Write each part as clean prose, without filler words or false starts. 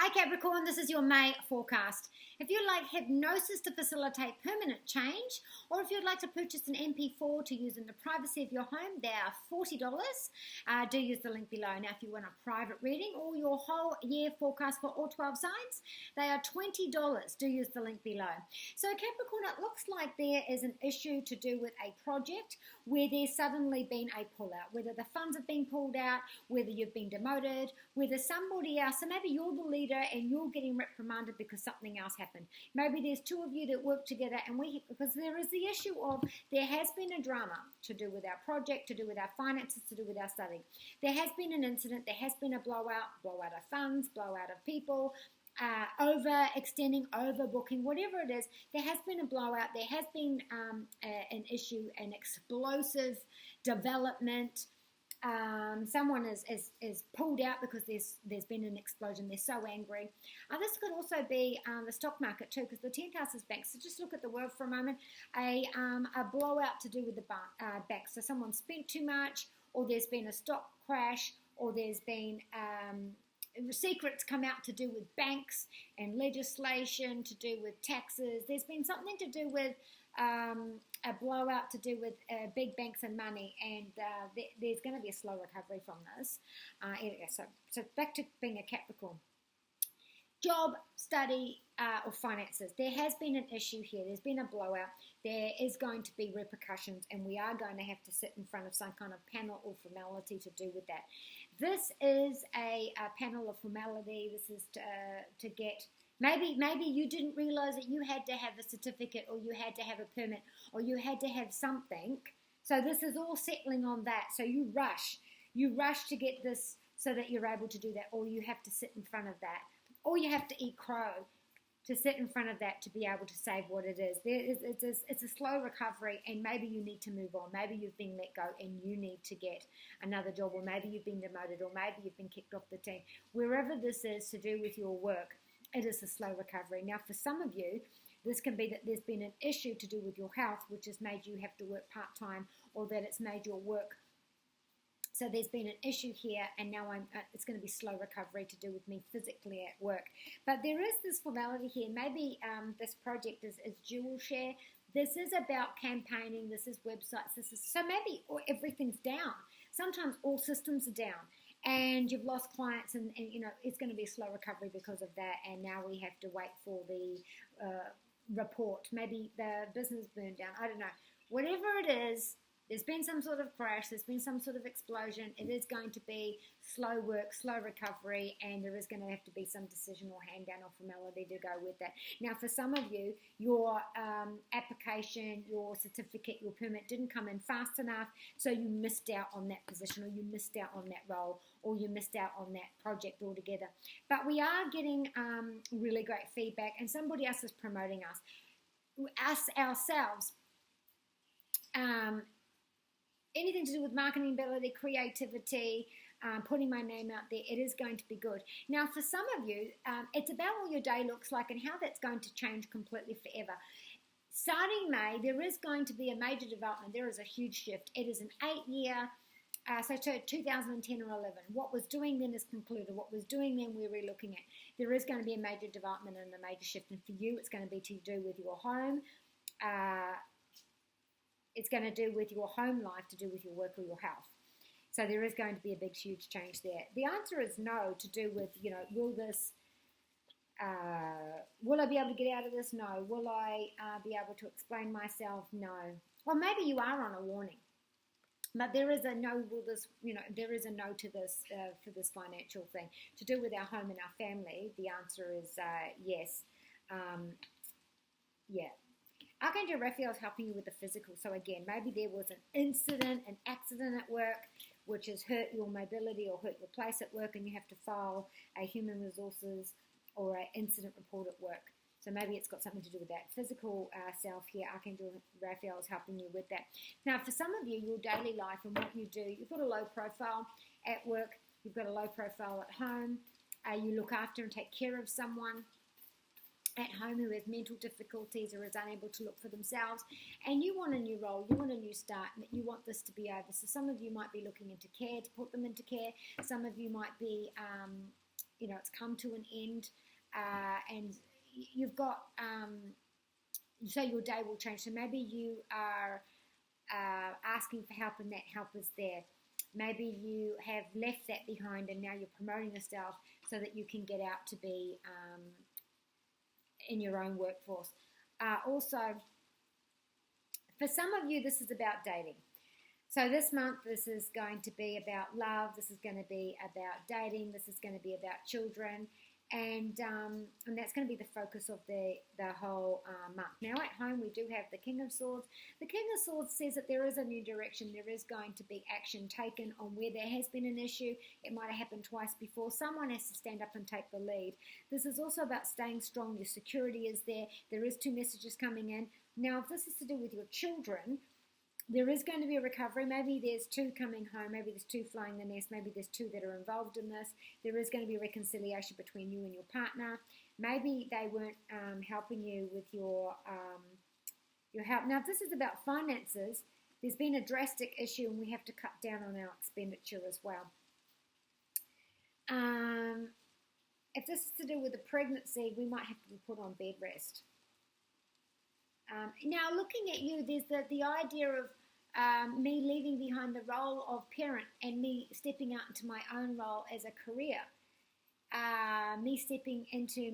Hi Capricorn, this is your May forecast. If you'd like hypnosis to facilitate permanent change, or if you'd like to purchase an MP4 to use in the privacy of your home, they are $40. Do use the link below. Now, if you want a private reading or your whole year forecast for all 12 signs, they are $20. Do use the link below. So Capricorn, it looks like there is an issue to do with a project where there's suddenly been a pullout, whether the funds have been pulled out, whether you've been demoted, whether somebody else, so maybe you're the leader and you're getting reprimanded because something else happened. Maybe there's two of you that work together, and because there is the issue of there has been a drama to do with our project, to do with our finances, to do with our study. There has been an incident, there has been a blowout of funds, blowout of people, overextending, overbooking, whatever it is. There has been a blowout, there has been an issue, an explosive development. Someone is pulled out because there's been an explosion. They're so angry. This could also be the stock market too, because the 10th house is banks. So just look at the world for a moment. A blowout to do with the banks. So someone spent too much, or there's been a stock crash, or there's been secrets come out to do with banks and legislation, to do with taxes. There's been something to do with a blowout to do with big banks and money, and there's going to be a slow recovery from this. So back to being a Capricorn. Job, study, or finances. There has been an issue here. There's been a blowout. There is going to be repercussions, and we are going to have to sit in front of some kind of panel or formality to do with that. This is a panel of formality. This is to get... Maybe you didn't realize that you had to have a certificate, or you had to have a permit, or you had to have something. So this is all settling on that. So you rush to get this so that you're able to do that, or you have to sit in front of that, or you have to eat crow to sit in front of that to be able to save what it is. It's a slow recovery, and maybe you need to move on. Maybe you've been let go and you need to get another job, or maybe you've been demoted, or maybe you've been kicked off the team. Wherever this is to do with your work, it is a slow recovery. Now, for some of you, this can be that there's been an issue to do with your health, which has made you have to work part-time, or that it's made your work. So there's been an issue here, and now it's going to be slow recovery to do with me physically at work. But there is this formality here. Maybe this project is dual share. This is about campaigning. This is websites. So maybe everything's down. Sometimes all systems are down, and you've lost clients, and it's going to be a slow recovery because of that, and now we have to wait for the report. Maybe the business burned down. I don't know. Whatever it is, there's been some sort of crash, there's been some sort of explosion. It is going to be slow work, slow recovery, and there is going to have to be some decision or hand down or formality to go with that. Now, for some of you, your application, your certificate, your permit didn't come in fast enough, so you missed out on that position, or you missed out on that role, or you missed out on that project altogether. But we are getting really great feedback, and somebody else is promoting us ourselves. Anything to do with marketing ability, creativity, putting my name out there, it is going to be good. Now, for some of you, it's about what your day looks like and how that's going to change completely forever. Starting May, there is going to be a major development. There is a huge shift. It is an 8-year, so 2010 or 11. What was doing then is concluded. What was doing then, we're re-looking at. There is going to be a major development and a major shift. And for you, it's going to be to do with your home. It's going to do with your home life, to do with your work or your health. So there is going to be a big, huge change there. The answer is no, to do with, will I be able to get out of this? No. Will I be able to explain myself? No. Well, maybe you are on a warning. But there is a no, there is a no to this for this financial thing. To do with our home and our family, the answer is yes. Yeah. Archangel Raphael is helping you with the physical. So again, maybe there was an incident, an accident at work, which has hurt your mobility or hurt your place at work, and you have to file a human resources or an incident report at work. So maybe it's got something to do with that. Physical self here, Archangel Raphael is helping you with that. Now, for some of you, your daily life and what you do, you've got a low profile at work, you've got a low profile at home, you look after and take care of someone at home who has mental difficulties or is unable to look for themselves, and you want a new role, you want a new start, you want this to be over. So some of you might be looking into care, to put them into care. Some of you might be it's come to an end, and you've got, so your day will change. So maybe you are asking for help and that help is there. Maybe you have left that behind and now you're promoting yourself so that you can get out to be in your own workforce. Also, for some of you, this is about dating. So this month, this is going to be about love. This is going to be about dating. This is going to be about children. And that's going to be the focus of the whole month. Now at home we do have the King of Swords. The King of Swords says that there is a new direction. There is going to be action taken on where there has been an issue. It might have happened twice before. Someone has to stand up and take the lead. This is also about staying strong. Your security is there. There is 2 messages coming in. Now if this is to do with your children, there is going to be a recovery. Maybe there's 2 coming home. Maybe there's 2 flying the nest. Maybe there's 2 that are involved in this. There is going to be reconciliation between you and your partner. Maybe they weren't helping you with your help. Now, if this is about finances, there's been a drastic issue and we have to cut down on our expenditure as well. If this is to do with a pregnancy, we might have to be put on bed rest. Now, looking at you, there's the idea of me leaving behind the role of parent and me stepping out into my own role as a career. Me stepping into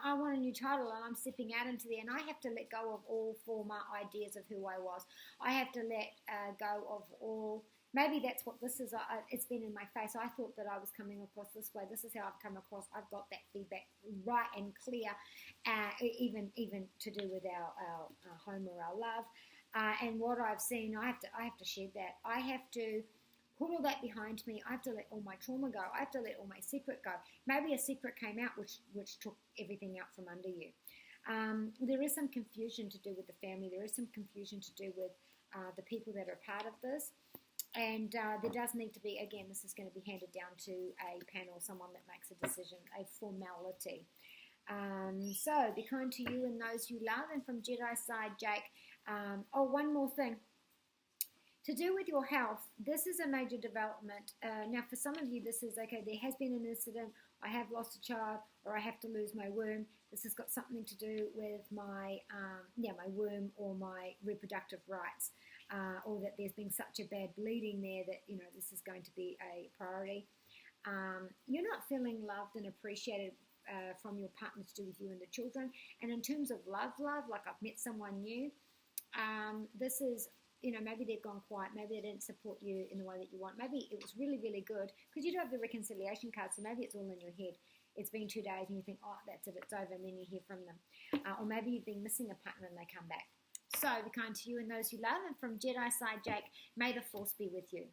I want a new title and I'm stepping out into there, and I have to let go of all former ideas of who I was. I have to let go of all. Maybe that's what this is. It's been in my face. I thought that I was coming across this way. This is how I've come across. I've got that feedback right and clear, even to do with our home or our love. And what I've seen, I have to shed that. I have to put all that behind me. I have to let all my trauma go. I have to let all my secret go. Maybe a secret came out which took everything out from under you. There is some confusion to do with the family. There is some confusion to do with the people that are part of this. And there does need to be, again, this is going to be handed down to a panel, someone that makes a decision, a formality. So, be kind to you and those you love. And from Jedi side, Jake, one more thing. To do with your health, this is a major development. Now, for some of you, this is, okay, there has been an incident, I have lost a child, or I have to lose my womb. This has got something to do with my womb or my reproductive rights. Or that there's been such a bad bleeding there that, this is going to be a priority. You're not feeling loved and appreciated from your partner to do with you and the children. And in terms of love, like I've met someone new, this is, maybe they've gone quiet. Maybe they didn't support you in the way that you want. Maybe it was really, really good because you do have the reconciliation card, so maybe it's all in your head. It's been 2 days and you think, oh, that's it, it's over, and then you hear from them. Or maybe you've been missing a partner and they come back. So, be kind to you and those you love. And from Jedi side, Jake, may the force be with you.